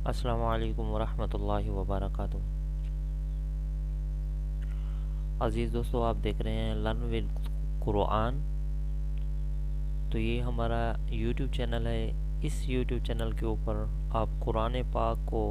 السلام علیکم ورحمۃ اللہ وبرکاتہ۔ عزیز دوستو، آپ دیکھ رہے ہیں لرن ود قرآن۔ تو یہ ہمارا یوٹیوب چینل ہے۔ اس یوٹیوب چینل کے اوپر آپ قرآن پاک کو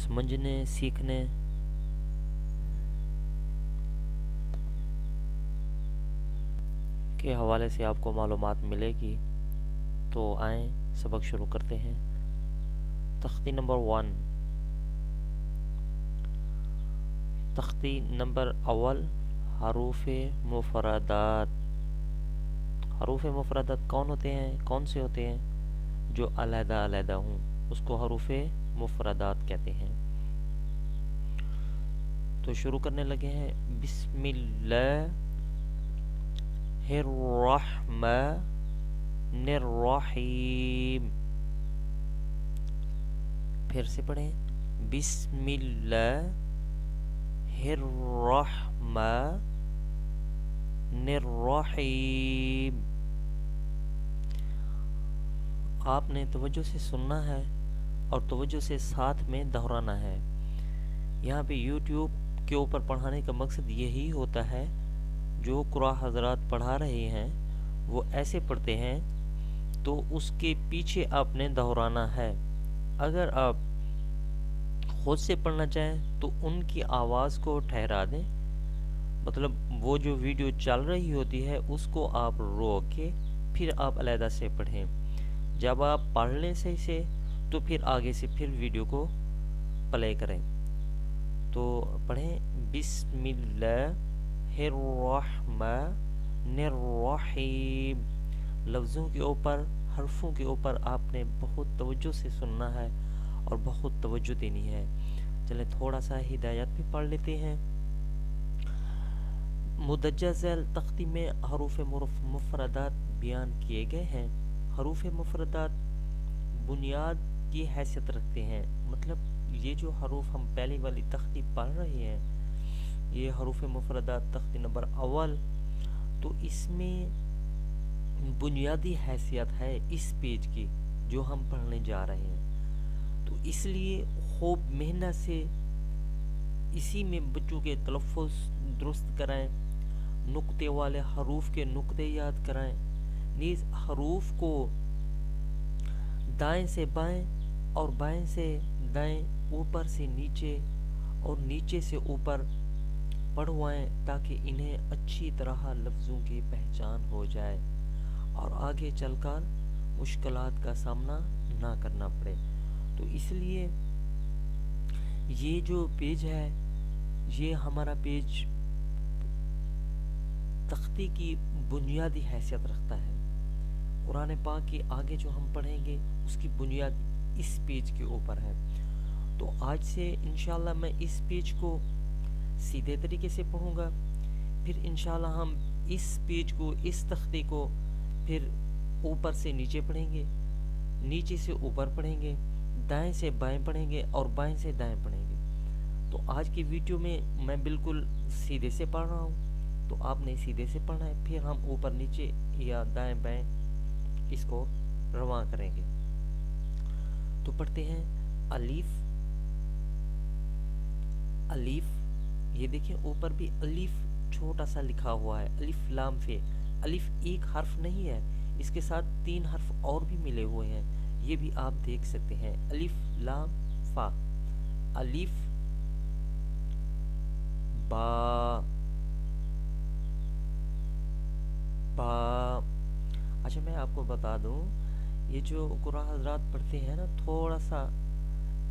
سمجھنے، سیکھنے کے حوالے سے آپ کو معلومات ملے گی۔ تو آئیں سبق شروع کرتے ہیں۔ تختی نمبر 1، تختی نمبر اول، حروف مفردات۔ حروف مفردات کون ہوتے ہیں؟ کون سے ہوتے ہیں؟ جو علیحدہ علیحدہ ہوں اس کو حروف مفردات کہتے ہیں۔ تو شروع کرنے لگے ہیں۔ بسم اللہ الرحمن الرحیم۔ پھر سے پڑھیں۔ بسم اللہ الرحمن الرحیم۔ آپ نے توجہ سے سننا ہے اور توجہ سے ساتھ میں دہرانا ہے۔ یہاں پہ یوٹیوب کے اوپر پڑھانے کا مقصد یہی ہوتا ہے، جو قرآن حضرات پڑھا رہے ہیں وہ ایسے پڑھتے ہیں تو اس کے پیچھے آپ نے دہرانا ہے۔ اگر آپ خود سے پڑھنا چاہیں تو ان کی آواز کو ٹھہرا دیں، مطلب وہ جو ویڈیو چل رہی ہوتی ہے اس کو آپ روک کے پھر آپ علیحدہ سے پڑھیں۔ جب آپ پڑھ لیں صحیح سے تو پھر آگے سے پھر ویڈیو کو پلے کریں۔ تو پڑھیں۔ بسم اللہ الرحمن الرحیم۔ لفظوں کے اوپر، حرفوں کے اوپر آپ نے بہت توجہ سے سننا ہے اور بہت توجہ دینی ہے۔ چلیں تھوڑا سا ہدایت بھی پڑھ لیتے ہیں۔ مدرجہ ذیل تختی میں حروف مفردات بیان کیے گئے ہیں۔ حروف مفردات بنیاد کی حیثیت رکھتے ہیں، مطلب یہ جو حروف ہم پہلی والی تختی پڑھ رہے ہیں، یہ حروف مفردات تختی نمبر اول، تو اس میں بنیادی حیثیت ہے اس پیج کی جو ہم پڑھنے جا رہے ہیں۔ تو اس لیے خوب محنت سے اسی میں بچوں کے تلفظ درست کرائیں، نقطے والے حروف کے نقطے یاد کرائیں، نیز حروف کو دائیں سے بائیں اور بائیں سے دائیں، اوپر سے نیچے اور نیچے سے اوپر پڑھوائیں تاکہ انہیں اچھی طرح لفظوں کی پہچان ہو جائے اور آگے چل کر مشکلات کا سامنا نہ کرنا پڑے۔ تو اس لیے یہ جو پیج ہے، یہ ہمارا پیج تختی کی بنیادی حیثیت رکھتا ہے۔ قرآن پاک کے آگے جو ہم پڑھیں گے اس کی بنیاد اس پیج کے اوپر ہے۔ تو آج سے انشاءاللہ میں اس پیج کو سیدھے طریقے سے پڑھوں گا، پھر انشاءاللہ ہم اس پیج کو، اس تختی کو پھر اوپر سے نیچے پڑھیں گے، نیچے سے اوپر پڑھیں گے، دائیں سے بائیں پڑھیں گے اور بائیں سے دائیں پڑھیں گے۔ تو آج کی ویڈیو میں بالکل سیدھے سے پڑھ رہا ہوں، تو آپ نے سیدھے سے پڑھنا ہے، پھر ہم اوپر نیچے یا دائیں بائیں اس کو رواں کریں گے۔ تو پڑھتے ہیں۔ الف، الف، یہ دیکھیں اوپر بھی الف چھوٹا سا لکھا ہوا ہے، الف لام فے۔ الف ایک حرف نہیں ہے، اس کے ساتھ 3 حرف اور بھی ملے ہوئے ہیں، یہ بھی آپ دیکھ سکتے ہیں۔ الف لام فا، الف با، با۔ اچھا میں آپ کو بتا دوں، یہ جو قرآن حضرات پڑھتے ہیں نا، تھوڑا سا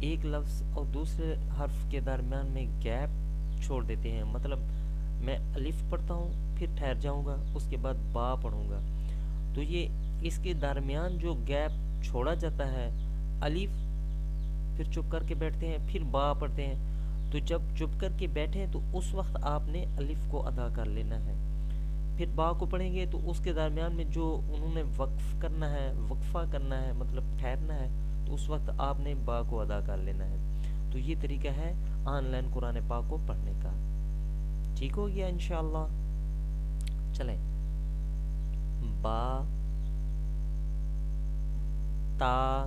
ایک لفظ اور دوسرے حرف کے درمیان میں گیپ چھوڑ دیتے ہیں، مطلب میں الف پڑھتا ہوں پھر ٹھہر جاؤں گا، اس کے بعد با پڑھوں گا، تو یہ اس کے درمیان جو گیپ چھوڑا جاتا ہے، الف پھر چپ کر کے بیٹھتے ہیں، پھر با پڑھتے ہیں، تو جب چپ کر کے بیٹھیں تو اس وقت آپ نے الف کو ادا کر لینا ہے، پھر با کو پڑھیں گے تو اس کے درمیان میں جو انہوں نے وقفہ کرنا ہے، مطلب ٹھہرنا ہے، تو اس وقت آپ نے با کو ادا کر لینا ہے۔ تو یہ طریقہ ہے آن لائن قرآن پاک کو پڑھنے کا۔ ٹھیک ہو گیا انشاءاللہ؟ چلیں۔ با، تا،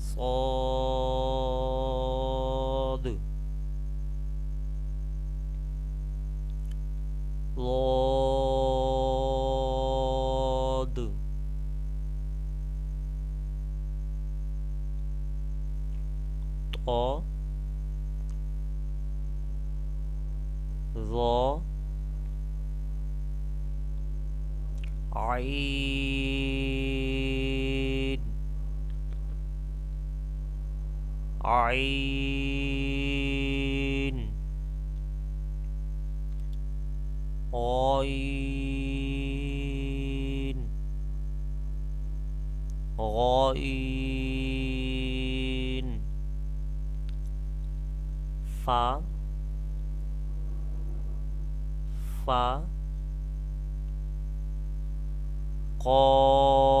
صاد، ضاد، طا، ظا، عين، عين، غين، غائن، فا، فا، قاف،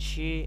6